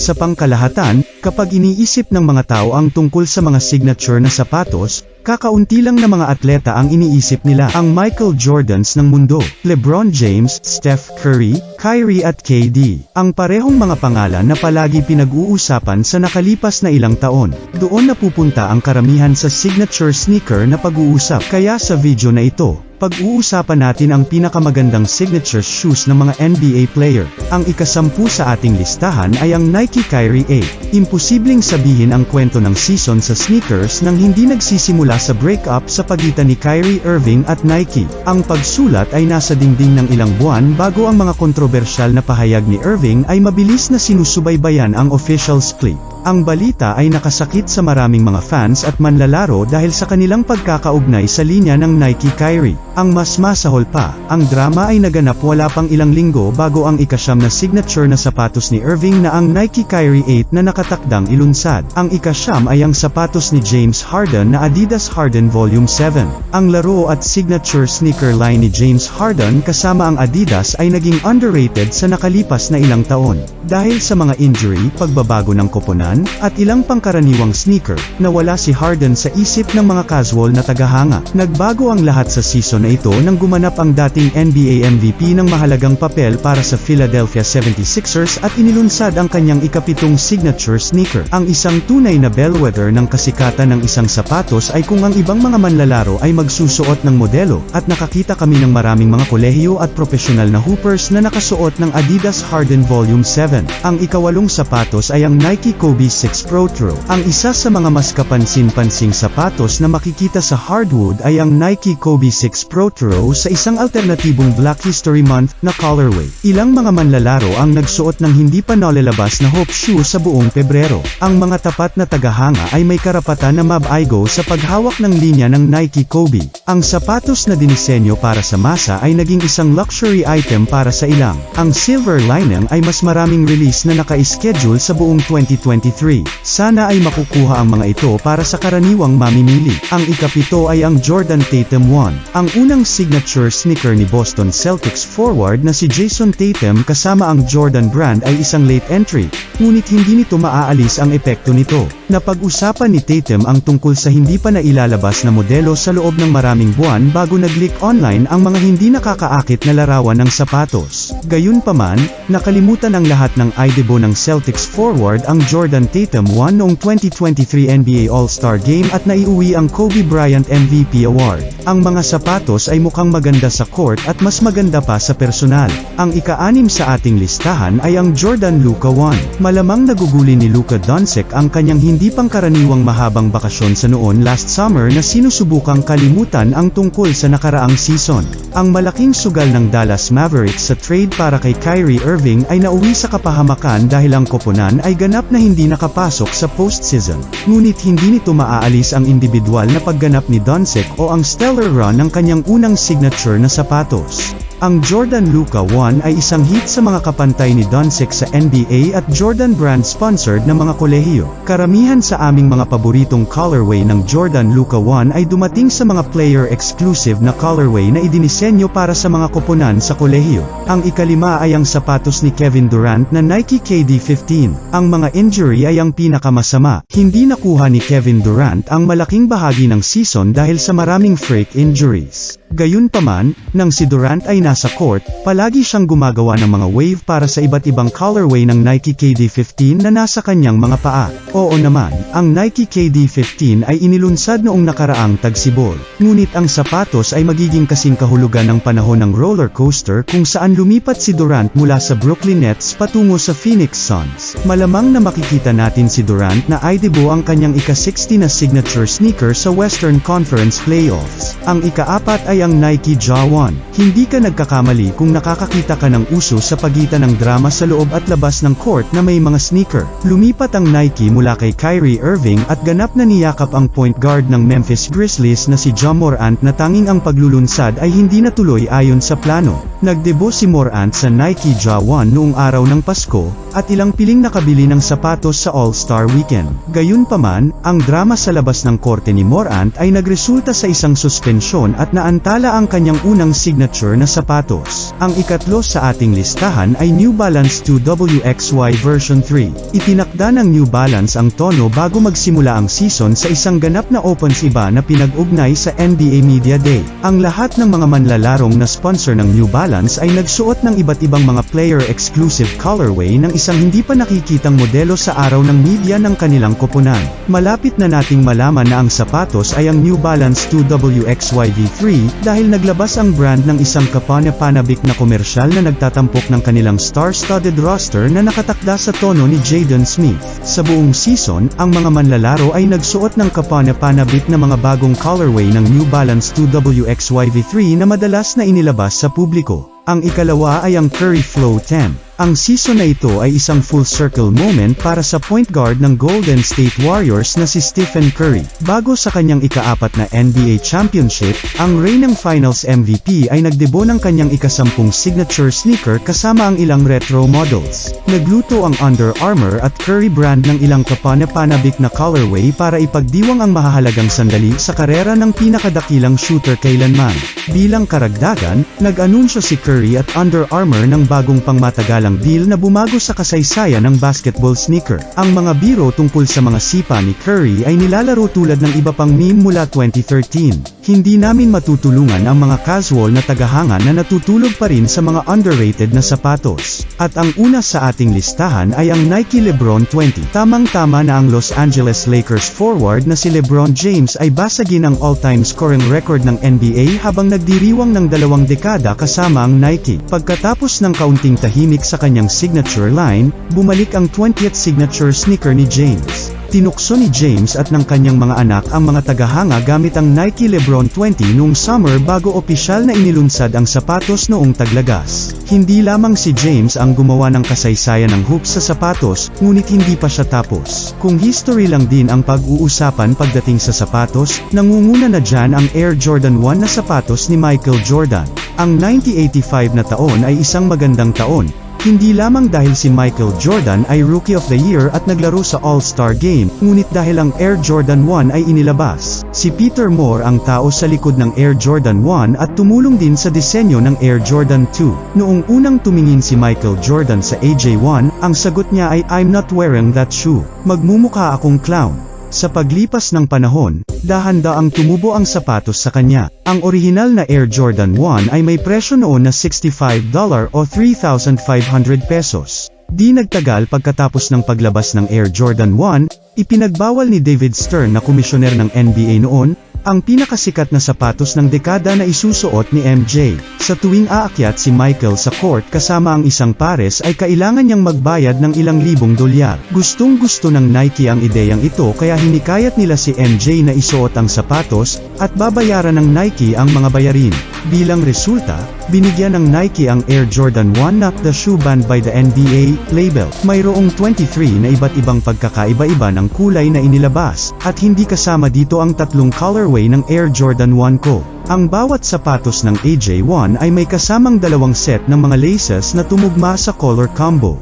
Sa pangkalahatan, kapag iniisip ng mga tao ang tungkol sa mga signature na sapatos, kakaunti lang na mga atleta ang iniisip nila. Ang Michael Jordans ng mundo, LeBron James, Steph Curry, Kyrie at KD, ang parehong mga pangalan na palagi pinag-uusapan sa nakalipas na ilang taon. Doon napupunta ang karamihan sa signature sneaker na pag-uusap. Kaya sa video na ito, pag-uusapan natin ang pinakamagandang signature shoes ng mga NBA player. Ang ika-10 sa ating listahan ay ang Nike Kyrie 8. Imposibleng sabihin ang kwento ng season sa sneakers nang hindi nagsisimula sa breakup sa pagitan ni Kyrie Irving at Nike. Ang pagsulat ay nasa dingding ng ilang buwan bago ang mga kontrobersyal na pahayag ni Irving ay mabilis na sinusubaybayan ang official split. Ang balita ay nakasakit sa maraming mga fans at manlalaro dahil sa kanilang pagkakaugnay sa linya ng Nike Kyrie. Ang mas masahol pa, ang drama ay naganap wala pang ilang linggo bago ang ika-9 na signature na sapatos ni Irving na ang Nike Kyrie 8 na nakatakdang ilunsad. Ang ika-9 ay ang sapatos ni James Harden na Adidas Harden Volume 7. Ang laro at signature sneaker line ni James Harden kasama ang Adidas ay naging underrated sa nakalipas na ilang taon. Dahil sa mga injury, pagbabago ng koponan, at ilang pangkaraniwang sneaker, nawala si Harden sa isip ng mga casual na tagahanga. Nagbago ang lahat sa season na ito nang gumanap ang dating NBA MVP ng mahalagang papel para sa Philadelphia 76ers at inilunsad ang kanyang ika-7 signature sneaker. Ang isang tunay na bellwether ng kasikatan ng isang sapatos ay kung ang ibang mga manlalaro ay magsusuot ng modelo, at nakakita kami ng maraming mga kolehiyo at profesional na hoopers na nakasuot ng Adidas Harden Volume 7. Ang ika-8 sapatos ay ang Nike Kobe 6 Pro True. Ang isa sa mga mas kapansin-pansing sapatos na makikita sa hardwood ay ang Nike Kobe 6 Pro True sa isang alternatibong Black History Month na colorway. Ilang mga manlalaro ang nagsuot ng hindi pa nalalabas na hoop shoe sa buong Pebrero. Ang mga tapat na tagahanga ay may karapatan na mab-aigo sa paghawak ng linya ng Nike Kobe. Ang sapatos na dinisenyo para sa masa ay naging isang luxury item para sa ilang. Ang silver lining ay mas maraming release na naka-schedule sa buong 2023. Sana ay makukuha ang mga ito para sa karaniwang mamimili. Ang ika-7 ay ang Jordan Tatum 1. Ang unang signature sneaker ni Boston Celtics forward na si Jason Tatum kasama ang Jordan brand ay isang late entry, ngunit hindi nito maaalis ang epekto nito. Napag-usapan ni Tatum ang tungkol sa hindi pa nailalabas na modelo sa loob ng maraming buwan bago nag-leak online ang mga hindi nakakaakit na larawan ng sapatos. Gayunpaman, nakalimutan ang lahat ng idebo ng Celtics forward ang Jordan Tatum 1 noong 2023 NBA All-Star Game at naiuwi ang Kobe Bryant MVP Award. Ang mga sapatos ay mukhang maganda sa court at mas maganda pa sa personal. Ang ika-6 sa ating listahan ay ang Jordan Luka 1. Malamang naguguli ni Luka Doncic ang kanyang hindi pangkaraniwang mahabang bakasyon sa noon last summer na sinusubukang kalimutan ang tungkol sa nakaraang season. Ang malaking sugal ng Dallas Mavericks sa trade para kay Kyrie Irving ay nauwi sa kapahamakan dahil ang koponan ay ganap na hindi nakapasok sa postseason. Ngunit hindi nito maaalis ang individual na pagganap ni Doncic o ang stellar run ng kanyang unang signature na sapatos. Ang Jordan Luka 1 ay isang hit sa mga kapantay ni Doncic sa NBA at Jordan brand sponsored na mga kolehiyo. Karamihan sa aming mga paboritong colorway ng Jordan Luka 1 ay dumating sa mga player exclusive na colorway na idinisenyo para sa mga koponan sa kolehiyo. Ang ika-5 ay ang sapatos ni Kevin Durant na Nike KD 15. Ang mga injury ay ang pinakamasama. Hindi nakuha ni Kevin Durant ang malaking bahagi ng season dahil sa maraming freak injuries. Gayunpaman, nang si Durant ay nasa court, palagi siyang gumagawa ng mga wave para sa iba't ibang colorway ng Nike KD 15 na nasa kanyang mga paa. Oo naman, ang Nike KD 15 ay inilunsad noong nakaraang tagsibol. Ngunit ang sapatos ay magiging kasing kahulugan ng panahon ng roller coaster kung saan lumipat si Durant mula sa Brooklyn Nets patungo sa Phoenix Suns. Malamang na makikita natin si Durant na idebo ang kanyang ika-60 na signature sneaker sa Western Conference Playoffs. Ang ika-4 ay ang Nike Ja 1. Hindi ka nagkakamali kung nakakakita ka ng uso sa pagitan ng drama sa loob at labas ng court na may mga sneaker. Lumipat ang Nike mula kay Kyrie Irving at ganap na niyakap ang point guard ng Memphis Grizzlies na si Ja Morant na tanging ang paglulunsad ay hindi natuloy ayon sa plano. Nagdebo si Morant sa Nike Ja 1 noong araw ng Pasko, at ilang piling nakabili ng sapatos sa All-Star Weekend. Gayunpaman, ang drama sa labas ng korte ni Morant ay nagresulta sa isang suspensyon at naantala ang kanyang unang signature na sapatos sapatos. Ang ikatlo sa ating listahan ay New Balance 2WXY version 3. Itinakda ng New Balance ang tono bago magsimula ang season sa isang ganap na opens iba na pinag-ugnay sa NBA Media Day. Ang lahat ng mga manlalarong na sponsor ng New Balance ay nagsuot ng iba't ibang mga player-exclusive colorway ng isang hindi pa nakikitang modelo sa araw ng media ng kanilang koponan. Malapit na nating malaman na ang sapatos ay ang New Balance 2WXY V3 dahil naglabas ang brand ng isang kapana-panabik na komersyal na nagtatampok ng kanilang star-studded roster na nakatakda sa tono ni Jaden Smith. Sa buong season, ang mga manlalaro ay nagsuot ng kapana-panabik na mga bagong colorway ng New Balance 2WXY V3 na madalas na inilabas sa publiko. Ang ikalawa ay ang Curry Flow 10. Ang season na ito ay isang full circle moment para sa point guard ng Golden State Warriors na si Stephen Curry. Bago sa kanyang ika-4 na NBA championship, ang reigning finals MVP ay nagdebo ng kanyang ika-10 signature sneaker kasama ang ilang retro models. Nagluto ang Under Armour at Curry brand ng ilang kapana-panabik na colorway para ipagdiwang ang mahahalagang sandali sa karera ng pinakadakilang shooter kailanman. Bilang karagdagan, nag-anunsyo si Curry at Under Armour ng bagong pangmatagalang deal na bumago sa kasaysayan ng basketball sneaker. Ang mga biro tungkol sa mga sipa ni Curry ay nilalaro tulad ng iba pang meme mula 2013. Hindi namin matutulungan ang mga casual na tagahanga na natutulog pa rin sa mga underrated na sapatos. At ang una sa ating listahan ay ang Nike LeBron 20. Tamang-tama na ang Los Angeles Lakers forward na si LeBron James ay basagin ang all-time scoring record ng NBA habang nagdiriwang ng 2 dekada kasama ang Nike. Pagkatapos ng kaunting tahimik sa kanyang signature line, bumalik ang 20th signature sneaker ni James. Tinukso ni James at ng kanyang mga anak ang mga tagahanga gamit ang Nike LeBron 20 noong summer bago opisyal na inilunsad ang sapatos noong taglagas. Hindi lamang si James ang gumawa ng kasaysayan ng hoops sa sapatos, ngunit hindi pa siya tapos. Kung history lang din ang pag-uusapan pagdating sa sapatos, nangunguna na dyan ang Air Jordan 1 na sapatos ni Michael Jordan. Ang 1985 na taon ay isang magandang taon, hindi lamang dahil si Michael Jordan ay Rookie of the Year at naglaro sa All-Star Game, ngunit dahil ang Air Jordan 1 ay inilabas. Si Peter Moore ang tao sa likod ng Air Jordan 1 at tumulong din sa disenyo ng Air Jordan 2. Noong unang tumingin si Michael Jordan sa AJ1, ang sagot niya ay "I'm not wearing that shoe. Magmumukha akong clown." Sa paglipas ng panahon, dahan-daang tumubo ang sapatos sa kanya. Ang orihinal na Air Jordan 1 ay may presyo noon na $65 o 3,500 pesos. Di nagtagal pagkatapos ng paglabas ng Air Jordan 1, ipinagbawal ni David Stern na komisyoner ng NBA noon, ang pinakasikat na sapatos ng dekada na isusuot ni MJ. Sa tuwing aakyat si Michael sa court kasama ang isang pares ay kailangan niyang magbayad ng ilang libong dolyar. Gustong-gusto ng Nike ang ideyang ito kaya hinikayat nila si MJ na isuot ang sapatos, at babayaran ng Nike ang mga bayarin. Bilang resulta, binigyan ng Nike ang Air Jordan 1 Not the Shoe banned by the NBA label. Mayroong 23 na iba't ibang pagkakaiba-iba ng kulay na inilabas, at hindi kasama dito ang 3 colorway ng Air Jordan 1 ko. Ang bawat sapatos ng AJ1 ay may kasamang 2 set ng mga laces na tumugma sa color combo.